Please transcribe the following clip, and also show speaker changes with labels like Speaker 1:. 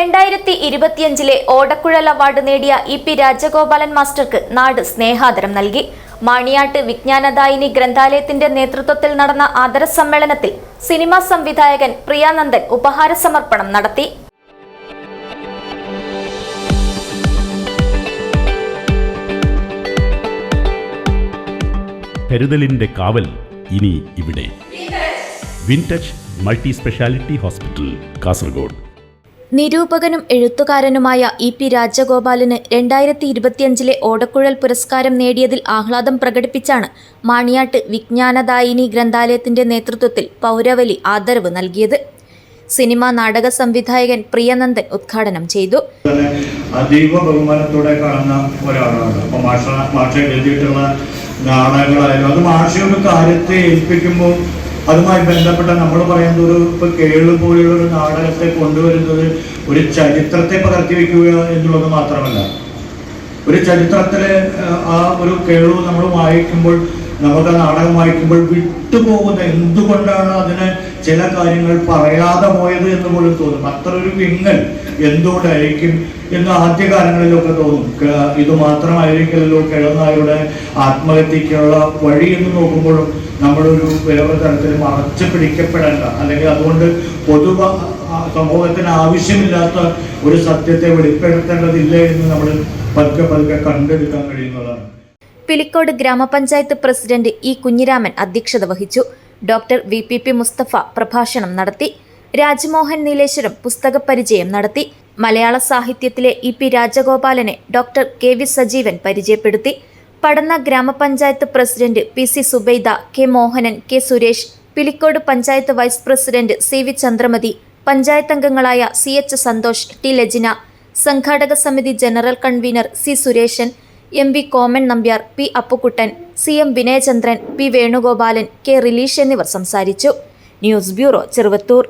Speaker 1: 2025 ഓടക്കുഴൽ award നേടിയ EP. Rajagopalan മാസ്റ്റർക്ക് നാട് സ്നേഹാദരം നൽകി. മാണിയാട്ട് വിജ്ഞാനദായിനി ഗ്രന്ഥാലയത്തിന്റെ നേതൃത്വത്തിൽ നടന്ന ആദര സമ്മേളനത്തിൽ സിനിമാ സംവിധായകൻ പ്രിയാനന്ദൻ ഉപഹാര സമർപ്പണം നടത്തി.
Speaker 2: കരുതലിന്റെ കാവൽ ഇനി ഇവിടെ. Wintouch multi speciality hospital, Kasaragod.
Speaker 1: നിരൂപകനും എഴുത്തുകാരനുമായ ഇ.പി. രാജഗോപാലന് 2025 ഓടക്കുഴൽ പുരസ്കാരം നേടിയതിൽ ആഹ്ലാദം പ്രകടിപ്പിച്ചാണ് മാണിയാട്ട് വിജ്ഞാനദായിനി ഗ്രന്ഥാലയത്തിന്റെ നേതൃത്വത്തിൽ പൗരവലി ആദരവ് നൽകിയത്. സിനിമാ നാടക സംവിധായകൻ പ്രിയനന്ദൻ ഉദ്ഘാടനം ചെയ്തു.
Speaker 3: അതീവ ബഹുമാനത്തോടെ കാണുന്ന ഒരാളാണ്. അപ്പോൾ മാഷ എഴുതിയിട്ടുള്ള നാടകങ്ങളായാലും അത് മാഷ ഒരു കാര്യത്തെ ഏൽപ്പിക്കുമ്പോൾ അതുമായി ബന്ധപ്പെട്ട നമ്മൾ പറയുന്നത് ഇപ്പോൾ കേളു പോലെയുള്ള ഒരു നാടകത്തെ കൊണ്ടുവരുന്നത് ഒരു ചരിത്രത്തെ പകർത്തി വയ്ക്കുക എന്നുള്ളത് മാത്രമല്ല, ഒരു ചരിത്രത്തിലെ ആ ഒരു കേളു നമ്മൾ വായിക്കുമ്പോൾ, നമുക്ക് ആ നാടകം വായിക്കുമ്പോൾ വിട്ടുപോകുന്ന എന്തുകൊണ്ടാണ് അതിന് ചില കാര്യങ്ങൾ പറയാതെ പോയത് എന്ന് പോലും തോന്നും. അത്ര ഒരു വിങ്ങൽ എന്തുകൊണ്ടായിരിക്കും എന്ന് ആദ്യകാലങ്ങളിലൊക്കെ തോന്നും. ഇത് മാത്രമായിരിക്കില്ലല്ലോ കേളനായരുടെ ആത്മഹത്യക്കുള്ള വഴി എന്ന് നോക്കുമ്പോഴും നമ്മളൊരു വേറെ തരത്തിൽ മറച്ചു പിടിക്കപ്പെടേണ്ട, അല്ലെങ്കിൽ അതുകൊണ്ട് സമൂഹത്തിന് ആവശ്യമില്ലാത്ത ഒരു സത്യത്തെ വെളിപ്പെടുത്തേണ്ടതില്ല എന്ന് നമ്മൾ പതുക്കെ കണ്ടെടുക്കാൻ കഴിയുന്നതാണ്.
Speaker 1: പിലിക്കോട് ഗ്രാമപഞ്ചായത്ത് പ്രസിഡന്റ് ഇ. കുഞ്ഞിരാമൻ അധ്യക്ഷത വഹിച്ചു. Doctor VP. മുസ്തഫ പ്രഭാഷണം നടത്തി. രാജ്മോഹൻ നീലേശ്വരം പുസ്തക പരിചയം നടത്തി. മലയാള സാഹിത്യത്തിലെ ഇ.പി. രാജഗോപാലനെ ഡോക്ടർ കെ.വി. സജീവൻ പരിചയപ്പെടുത്തി. പടന്ന ഗ്രാമപഞ്ചായത്ത് president P C. Zubaida, K. Mohanan, K. Suresh, Pilicode panchayat vice president C V. Chandramathi, panchayat അംഗങ്ങളായ സി.എച്ച്. സന്തോഷ്, ടി. ലജിന, സംഘാടക സമിതി general convener C. Sureshan, M V. Koman Nambiar, P. Appukuttan, C M. Vinayachandran, P. Venugopalan, K. Rilesh എന്നിവർ സംസാരിച്ചു. News bureau, Cheruvathur.